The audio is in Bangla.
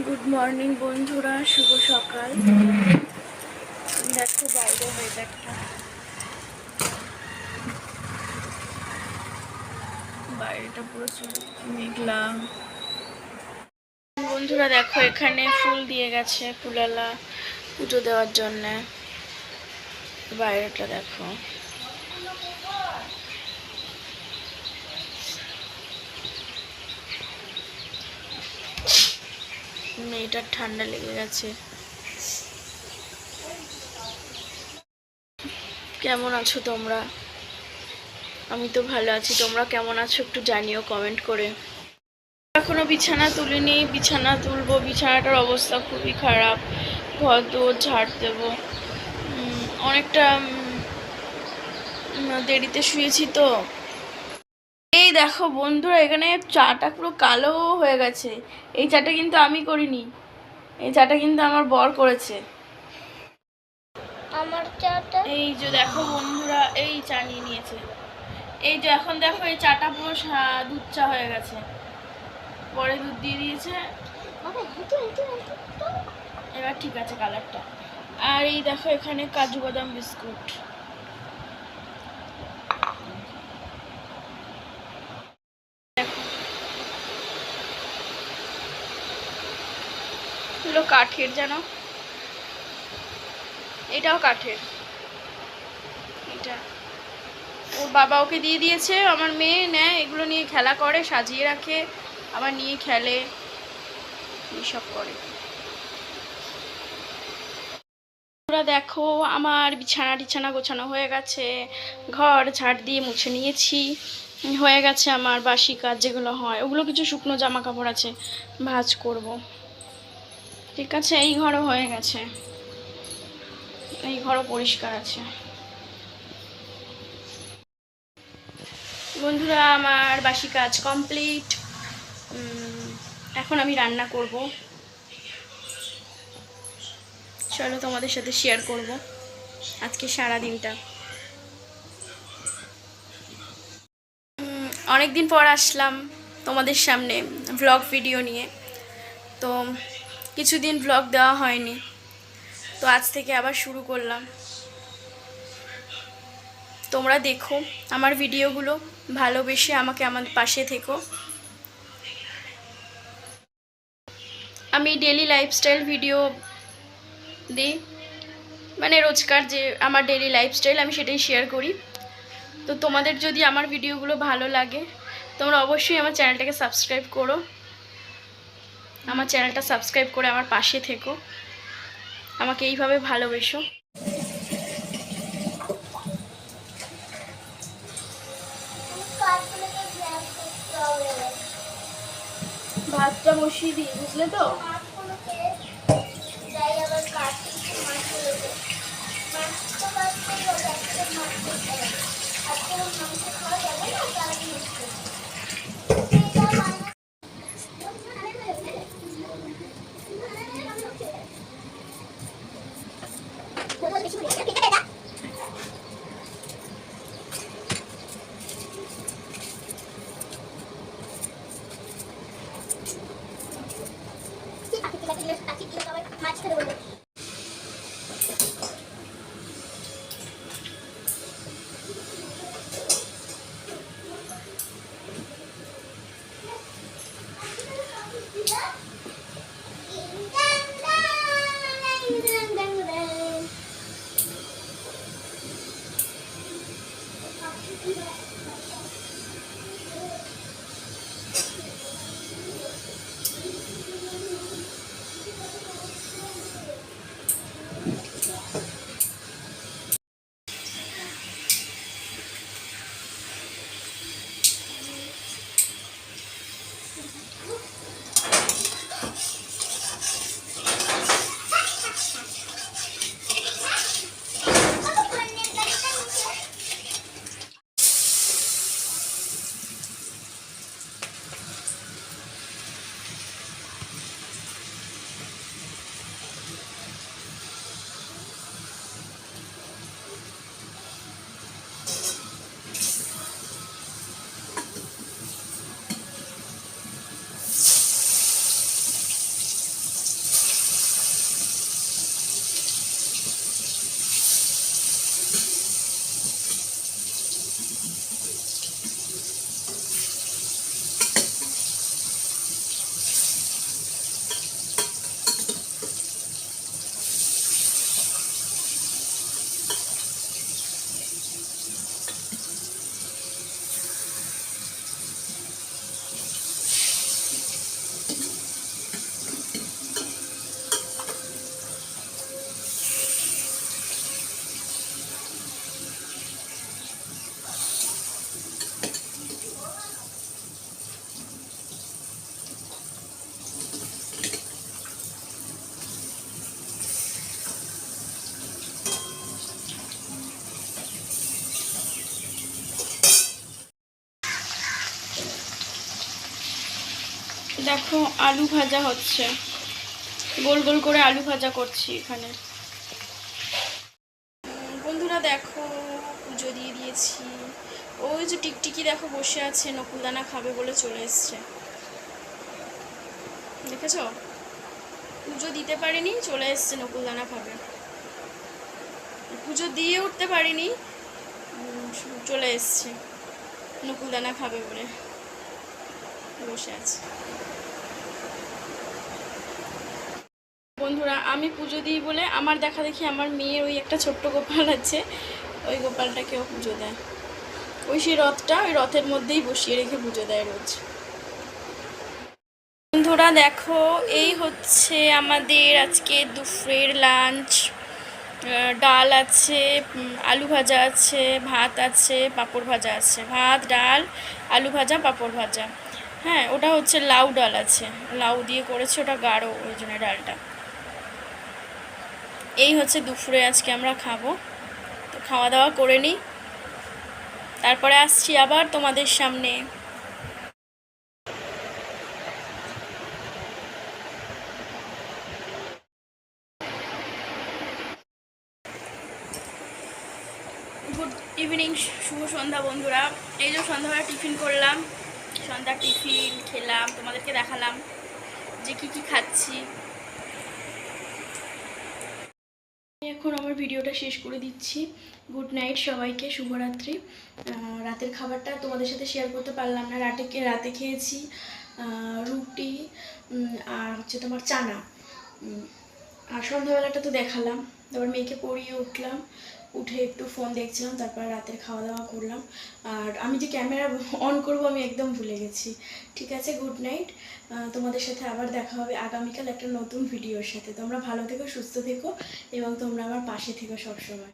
গুড মর্নিং বন্ধুরা, শুভ সকাল। দেখো বাইরে ওয়েদারটা, বাইরেটা পুরো মেঘলা। বন্ধুরা দেখো, এখানে ফুল দিয়ে গেছে ফুলালা পুজো দেওয়ার জন্যে। বাইরেটা দেখো, মেয়েটার ঠান্ডা লেগে গেছে। কেমন আছো তোমরা? আমি তো ভালো আছি, তোমরা কেমন আছো একটু জানিও কমেন্ট করে। এখনো বিছানা তুলিনি, বিছানা তুলবো। বিছানাটার অবস্থা খুবই খারাপ, ঘর দৌড় ঝাড় দেবো। অনেকটা দেরিতে শুয়েছি তো। এই দেখো বন্ধুরা, এখানে চাটা পুরো কালো হয়ে গেছে। এই চাটা কিন্তু আমি করিনি, এই চাটা কিন্তু আমার বর করেছে। আমার চাটা এই যে দেখো বন্ধুরা, এই চা নিয়ে নিয়েছে। এই যে এখন দেখো, এই চাটা পুরো দুধ চা হয়ে গেছে। পরে দুধ দিয়ে দিয়েছে, এবার ঠিক আছে কালারটা। আর এই দেখো, এখানে কাজু বাদাম বিস্কুট। এগুলো কাঠের, জানো, এটাও কাঠের। এটা ওর বাবা ওকে দিয়ে দিয়েছে। আমার মেয়ে নেয়, এগুলো নিয়ে খেলা করে, সাজিয়ে রাখে, আবার নিয়ে খেলে, এইসব করে। তোমরা দেখো, আমার বিছানা টিছানা গোছানো হয়ে গেছে, ঘর ঝাড় দিয়ে মুছে নিয়েছি, হয়ে গেছে আমার বাসি কাজ যেগুলো হয়। ওগুলো কিছু শুকনো জামা কাপড় আছে, ভাঁজ করব। ঠিক আছে, এই ঘরও হয়ে গেছে, এই ঘরও পরিষ্কার আছে। বন্ধুরা, আমার বাসি কাজ কমপ্লিট। এখন আমি রান্না করব, চলো তোমাদের সাথে শেয়ার করব আজকে সারা দিনটা। অনেক দিন পর আসলাম তোমাদের সামনে ভ্লগ ভিডিও নিয়ে। তো কিছুদিন ভ্লগ দেওয়া হয়নি, তো আজ থেকে আবার শুরু করলাম। তোমরা দেখো আমার ভিডিওগুলো, ভালোবেসে আমাকে আমার পাশে থেকো। আমি ডেলি লাইফস্টাইল ভিডিও দিই, মানে রোজকার যে আমার ডেলি লাইফস্টাইল আমি সেটাই শেয়ার করি। তো তোমাদের যদি আমার ভিডিওগুলো ভালো লাগে, তোমরা অবশ্যই আমার চ্যানেলটাকে সাবস্ক্রাইব করো। আমার চ্যানেলটা সাবস্ক্রাইব করে আমার পাশে থেকো, আমাকে এইভাবে ভালোবেসো। ভাতটা বসিয়ে দিই, বুঝলে তো। দেখো আলু ভাজা হচ্ছে, গোল গোল করে আলু ভাজা করছি এখানে। বন্ধুরা দেখো পুজো দিয়ে দিয়েছি। ওই যে টিকটিকি দেখো বসে আছে, নকুলদানা খাবে বলে চলে এসছে, দেখেছো? পুজো দিতে পারিনি, চলে এসছে নকুলদানা খাবে। পুজো দিয়ে উঠতে পারিনি, চলে এসছে নকুলদানা খাবে বলে বসে আছে। বন্ধুরা আমি পুজো দিই বলে আমার দেখা দেখি আমার মেয়ের ওই একটা ছোট্ট গোপাল আছে, ওই গোপালটাকেও পুজো দেয়। ওই সেই রথটা, ওই রথের মধ্যেই বসিয়ে রেখে পুজো দেয় রোজ। বন্ধুরা দেখো এই হচ্ছে আমাদের আজকে দুপুরের লাঞ্চ। ডাল আছে, আলু ভাজা আছে, ভাত আছে, পাঁপড় ভাজা আছে। ভাত, ডাল, আলু ভাজা, পাঁপড় ভাজা। হ্যাঁ, ওটা হচ্ছে লাউ ডাল আছে, লাউ দিয়ে করেছে, ওটা গাঢ় ওই জন্য ডালটা। এই হচ্ছে দুপুরে আজকে আমরা খাবো। তো খাওয়া দাওয়া করে নিই, তারপরে আসছি আবার তোমাদের সামনে। গুড ইভিনিং, শুভ সন্ধ্যা বন্ধুরা। এই যে সন্ধ্যাবেলা টিফিন করলাম, সন্ধ্যার টিফিন খেলাম, তোমাদেরকে দেখালাম যে কি কি খাচ্ছি। এখন আমার ভিডিওটা শেষ করে দিচ্ছি। গুড নাইট সবাইকে, শুভরাত্রি। রাতের খাবারটা তোমাদের সাথে শেয়ার করতে পারলাম না। রাতে খেয়েছি রুটি আর হচ্ছে তোমার চানা। আর সন্ধ্যাবেলাটা তো দেখালাম। তারপর মেয়েকে পড়িয়ে উঠলাম, উঠে একটু ফোন দেখছিলাম, তারপর রাতের খাওয়া দাওয়া করলাম। আর আমি যে ক্যামেরা অন করব আমি একদম ভুলে গেছি। ঠিক আছে, গুড নাইট। তোমাদের সাথে আবার দেখা হবে আগামীকাল একটা নতুন ভিডিওর সাথে। তোমরা ভালো থেকো, সুস্থ থেকো এবং তোমরা আমার পাশে থেকো সবসময়।